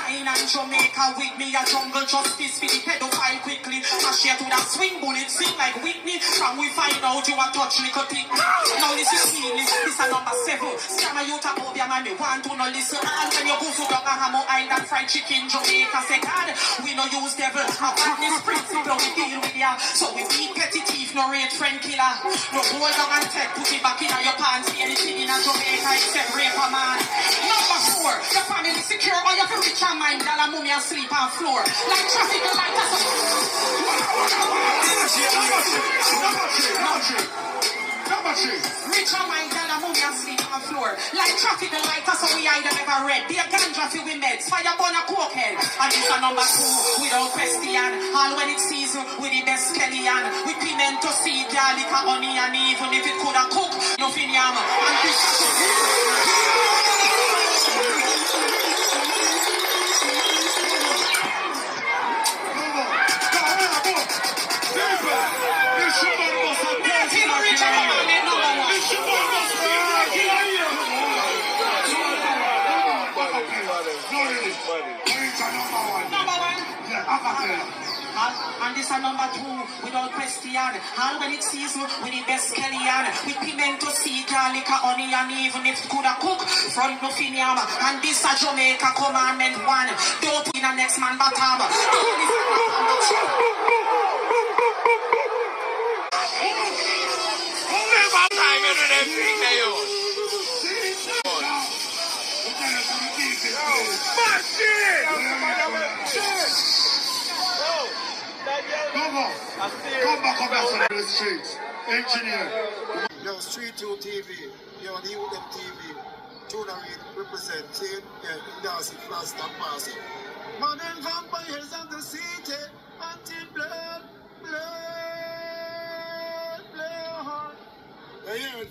Line and Jamaica with me, a jungle justice for the pedophile quickly. I share to that swing bullet, sing like Whitney. From we find out you a touch little thing. Now this is feeling, this is number 7. Scammer you tap over your man, me want to no listen. And when you go to Doga Hamo Island fried chicken, Jamaica say God, we no use devil. My partner's principle, we deal with ya. So we beat petty thief, no rate friend killer. No hold down and take, put it back in your pants. Anything in a Jamaica except rape a man. Number 4, the family secure, or you can reach your mind, that a mummy asleep on floor. Like traffic light, that's a... Number 3. Reach your mind, that a mummy asleep on floor. Like traffic light, that's how we hide them ever read. Be a ganja for we meds, fire burn a cokehead. And this a number 2, without question. All when it's season, with the best Kellyan. With pimento seed, garlic, honey, and even if it coulda cook, nothing yam. And this and this a number 2, without question. All when it's season, with the best Kellyan. With pimento seed, garlic, honey, and even if it coulda cook, front nothing yam. And this a Jamaica commandment 1. Don't put in a next man bottom. Come back on the streets. Engineer. Yo, Street 2 TV. Yo, the UM TV. Tuna represent it. Yeah, Darcy Flagstaff Massive. Man and vampires of the city. Until blood, blood, blood. Yeah,